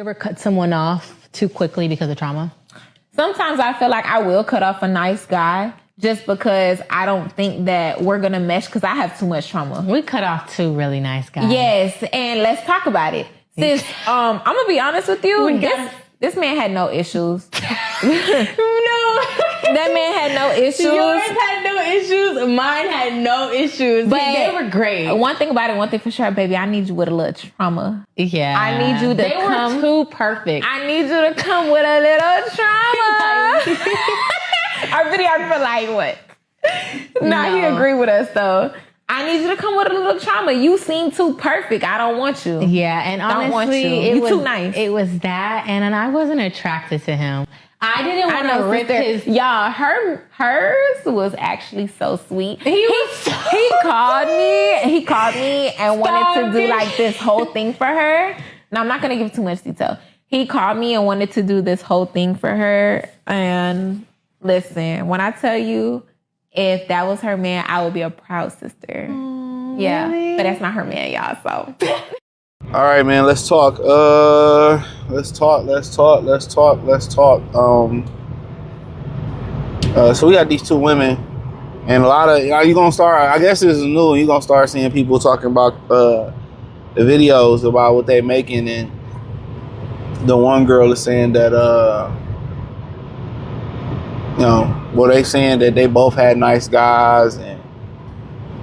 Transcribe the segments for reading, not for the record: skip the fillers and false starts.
ever cut someone off too quickly because of trauma? Sometimes I feel like I will cut off a nice guy just because I don't think that we're going to mesh because I have too much trauma. We cut off 2 really nice guys. Yes, and let's talk about it. Sis, I'm going to be honest with you. This man had no issues. No. That man had no issues. Yours had no issues. Mine had no issues. But they were great. One thing about it, one thing for sure, baby, I need you with a little trauma. Yeah. I need you to come. They were too perfect. I need you to come with a little trauma. Our videographer like, what? Nah, he agree with us, though. I need you to come with a little trauma. You seem too perfect. I don't want you. Yeah, and honestly, you too nice. It was that, and I wasn't attracted to him. I didn't want to rip his... Y'all, hers was actually so sweet. He called me and wanted to do like this whole thing for her. Now, I'm not going to give too much detail. He called me and wanted to do this whole thing for her. And listen, when I tell you, if that was her man, I would be a proud sister. Yeah, really? But that's not her man, y'all, so... All right, man, let's talk. Let's talk. So we got these 2 women, and a lot of you're gonna start. I guess this is new. You're gonna start seeing people talking about the videos about what they're making, and the one girl is saying that they saying that they both had nice guys, and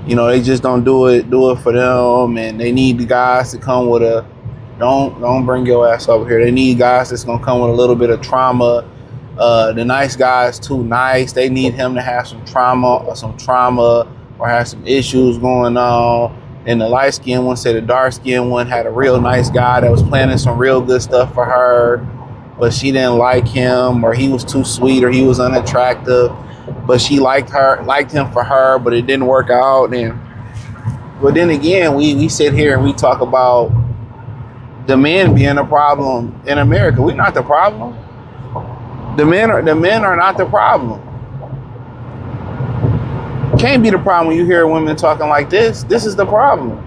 they just don't do it for them, and they need the guys to come with a don't bring your ass over here. They need guys that's gonna come with a little bit of trauma. The nice guy is too nice. They need him to have some trauma or have some issues going on. And the light skinned one said the dark skinned one had a real nice guy that was planning some real good stuff for her, but she didn't like him, or he was too sweet, or he was unattractive. But she liked him for her, but it didn't work out. But then again, we sit here and we talk about the men being a problem in America. We're not the problem. The men are not the problem. Can't be the problem when you hear women talking like this. This is the problem.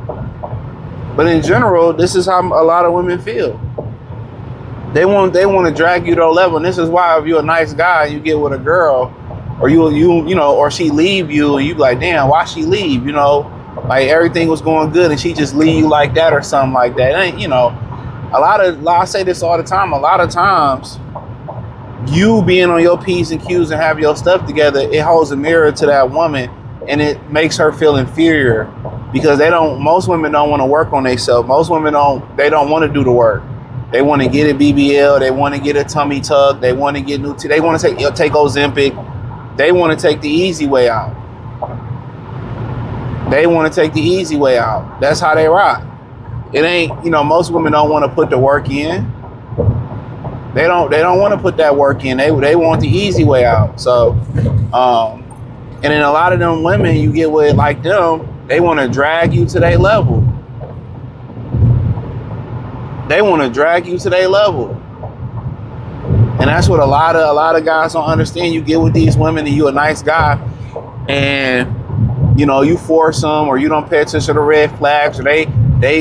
But in general, this is how a lot of women feel. They want to drag you to a level, and this is why if you're a nice guy and you get with a girl, or or she leave you, and you be like, damn, why she leave? Like everything was going good and she just leave you like that or something like that. It ain't, I say this all the time. A lot of times, you being on your P's and Q's and have your stuff together, it holds a mirror to that woman, and it makes her feel inferior because most women don't want to work on themselves. Most women don't want to do the work. They want to get a BBL. They want to get a tummy tuck. They want to get they want to take Ozempic. They want to take the easy way out. That's how they rock. It ain't, most women don't want to put the work in. They don't want to put that work in. They want the easy way out. So, and then a lot of them women you get with like them, they want to drag you to their level. And that's what a lot of guys don't understand. You get with these women and you a nice guy, and you force them, or you don't pay attention to the red flags, or they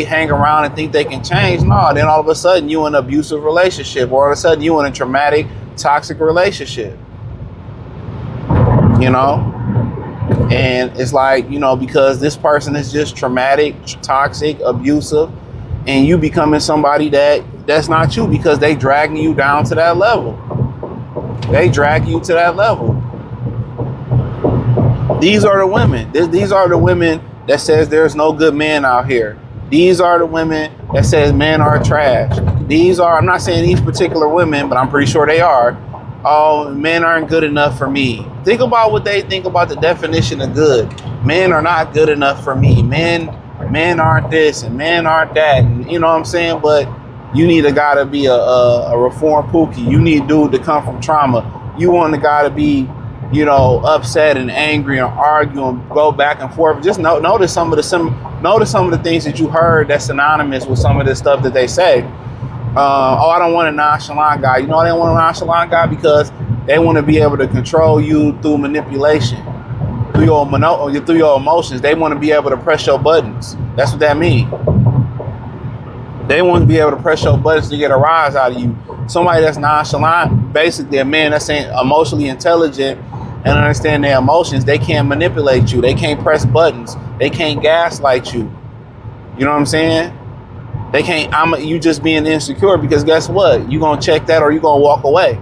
hang around and think they can change. No, then all of a sudden you in an abusive relationship, or all of a sudden you in a traumatic, toxic relationship. And it's like, because this person is just traumatic, toxic, abusive, and you becoming somebody that's not you, because they dragging you down to that level. These are the women. These are the women that says there's no good men out here. These are the women that says men are trash. I'm not saying these particular women, but I'm pretty sure they are. Oh, men aren't good enough for me. Think about what they think about the definition of good. Men are not good enough for me. Men aren't this and men aren't that. And you know what I'm saying? But you need a guy to be a reformed Pookie. You need a dude to come from trauma. You want a guy to be, upset and angry and argue and go back and forth. Just notice some of the things that you heard that's synonymous with some of the stuff that they say. I don't want a nonchalant guy. They don't want a nonchalant guy because they want to be able to control you through manipulation, through your emotions. They want to be able to press your buttons. That's what that means. They want to be able to press your buttons to get a rise out of you. Somebody that's nonchalant, basically a man that's emotionally intelligent and understand their emotions, they can't manipulate you. They can't press buttons. They can't gaslight you. You know what I'm saying? They can't, you just being insecure, because guess what? You're going to check that or you're going to walk away.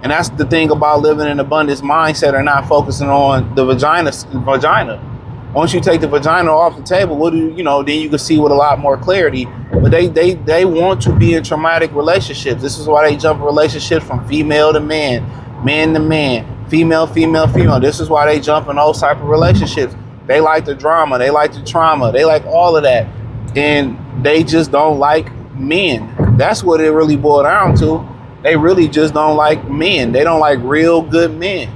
And that's the thing about living in abundance mindset or not focusing on the vagina. Once you take the vagina off the table, then you can see with a lot more clarity. But they want to be in traumatic relationships. This is why they jump in relationships from female to man to man, female. This is why they jump in those type of relationships. They like the drama, they like the trauma, they like all of that. And they just don't like men. That's what it really boiled down to. They really just don't like men. They don't like real good men.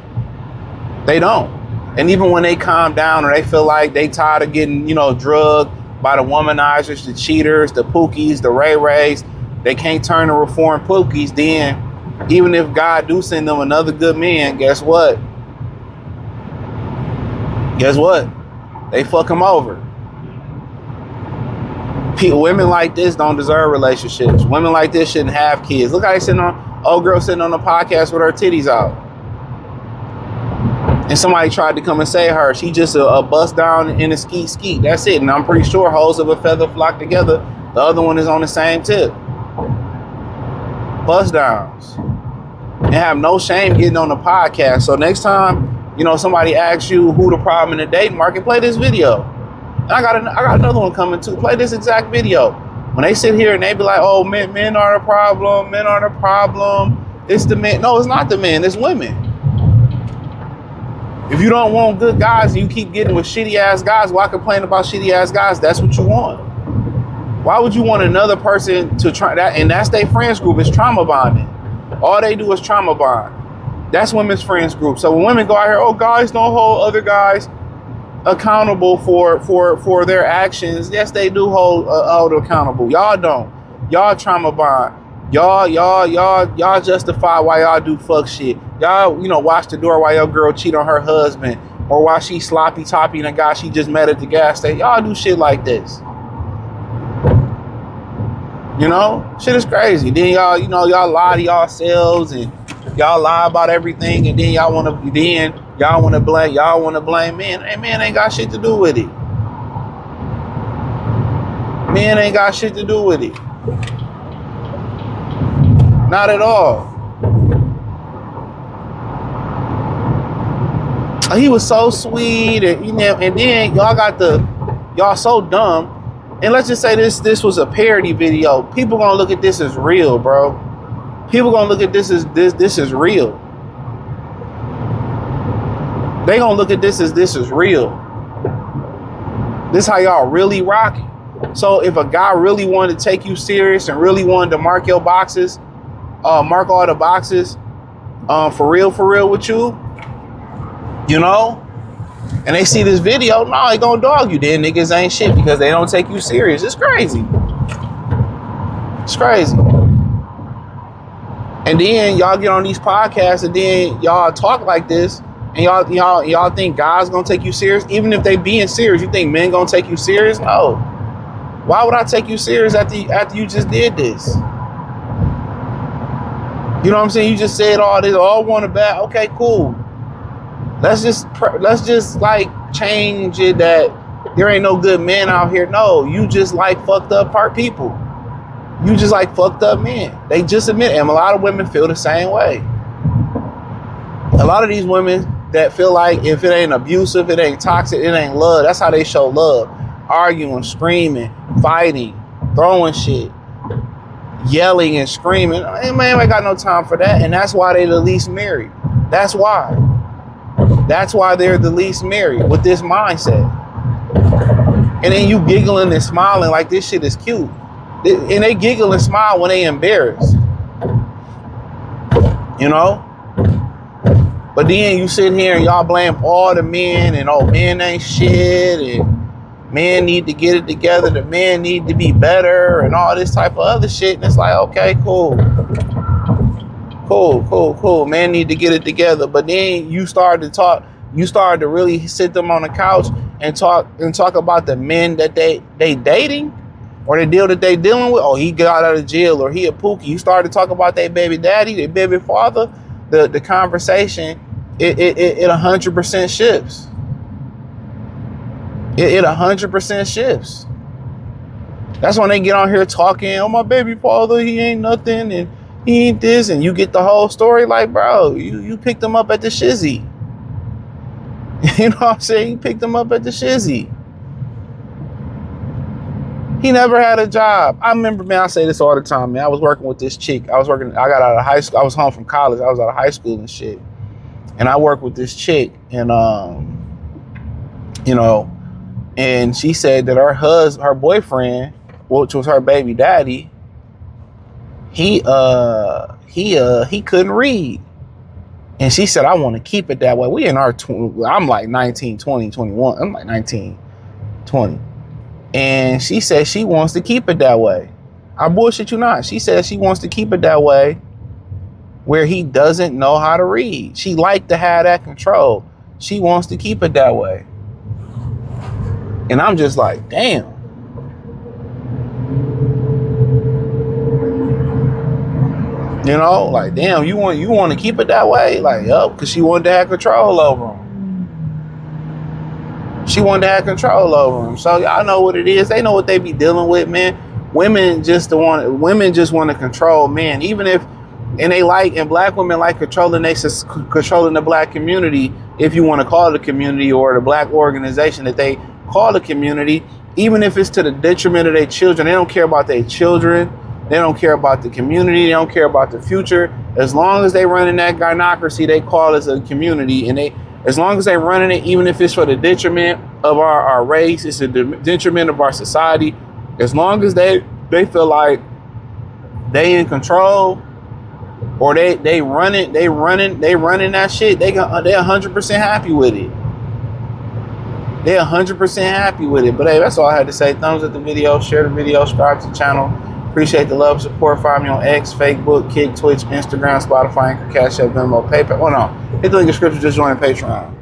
They don't. And even when they calm down or they feel like they tired of getting, drugged by the womanizers, the cheaters, the pookies, the ray-rays, they can't turn to reform pookies, then even if God do send them another good man, guess what? They fuck him over. Women like this don't deserve relationships. Women like this shouldn't have kids. Look how they old girl sitting on the podcast with her titties out. And somebody tried to come and say her. She just a bust down in a skeet. That's it. And I'm pretty sure hoes of a feather flock together. The other one is on the same tip. Bust downs. And have no shame getting on the podcast. So next time, somebody asks you who the problem in the dating market, play this video. And I got another one coming too. Play this exact video. When they sit here and they be like, oh, men are the problem. Men are the problem. It's the men. No, it's not the men. It's women. If you don't want good guys and you keep getting with shitty ass guys, why complain about shitty ass guys? That's what you want. Why would you want another person to try that? And that's their friends group. It's trauma bonding. All they do is trauma bond. That's women's friends group. So when women go out here, oh, guys don't hold other guys accountable for their actions. Yes, they do hold accountable. Y'all don't. Y'all trauma bond. Y'all justify why y'all do fuck shit. Y'all, watch the door while your girl cheat on her husband, or while she sloppy topping a guy she just met at the gas station. Y'all do shit like this. Shit is crazy. Then y'all lie to yourselves and y'all lie about everything, and then y'all want to blame men. Hey, man ain't got shit to do with it. Men ain't got shit to do with it. Not at all. He was so sweet, and then y'all so dumb. And let's just say this was a parody video. People gonna look at this as real, bro. People gonna look at this as this is real. They gonna look at this is real. This how y'all really rock. So if a guy really wanted to take you serious and really wanted to mark your boxes, mark all the boxes, for real with you, and they see this video, no, they gonna dog you. Then niggas ain't shit because they don't take you serious. It's crazy. It's crazy. And then y'all get on these podcasts and then y'all talk like this, and y'all think guys gonna take you serious. Even if they being serious, you think men gonna take you serious? No. Why would I take you serious after you just did this? You know what I'm saying? You just said all this, all want a bad. Okay, cool. Let's just like change it that there ain't no good men out here. No, you just like fucked up people. You just like fucked up men. They just admit it. And a lot of women feel the same way. A lot of these women that feel like if it ain't abusive, it ain't toxic, it ain't love. That's how they show love. Arguing, screaming, fighting, throwing shit, yelling and screaming. Hey, man, I got no time for that. And that's why they the least married. That's why. That's why they're the least married, with this mindset. And then you giggling and smiling like this shit is cute. And they giggle and smile when they embarrassed. But then you sit here and y'all blame all the men and men ain't shit and men need to get it together. The men need to be better and all this type of other shit. And it's like, okay, cool. Man need to get it together. But then you started to really sit them on the couch and talk about the men that they dating. or the deal that they dealing with, oh, he got out of jail, or he a pookie. You started to talk about their baby daddy, their baby father, the conversation, it 100% shifts. It 100% shifts. That's when they get on here talking, oh, my baby father, he ain't nothing, and he ain't this, and you get the whole story. Like, bro, you picked him up at the shizzy. You know what I'm saying? You picked him up at the shizzy. He never had a job. I remember, man, I say this all the time, man. I was working with this chick. I got out of high school. I was home from college. I was out of high school and shit. And I worked with this chick, and you know, and she said that her boyfriend, which was her baby daddy, he couldn't read. And she said, I want to keep it that way. We in our I'm like 19, 20, 21. I'm like 19, 20. And she said she wants to keep it that way. I bullshit you not. She said she wants to keep it that way where he doesn't know how to read. She liked to have that control. She wants to keep it that way. And I'm just like, damn. You know, like, damn, you want to keep it that way? Like, yup, because she wanted to have control over him. She wanted to have control over him. So y'all know what it is. They know what they be dealing with, man. Women just want to control men. Even if, and black women like controlling the black community, if you want to call it a community, or the black organization that they call a community, even if it's to the detriment of their children. They don't care about their children. They don't care about the community. They don't care about the future. As long as they run in that gynocracy they call as a community, and as long as they running it, even if it's for the detriment of our race, it's a detriment of our society. As long as they feel like they in control, or they running that shit, they 100% happy with it. They're 100% happy with it. But hey, that's all I had to say. Thumbs up the video, share the video, subscribe to the channel. Appreciate the love, support. Find me on X, Facebook, Kick, Twitch, Instagram, Spotify, Anchor, Cash App, Venmo, PayPal. Oh no, hit the link in the description. Just join Patreon.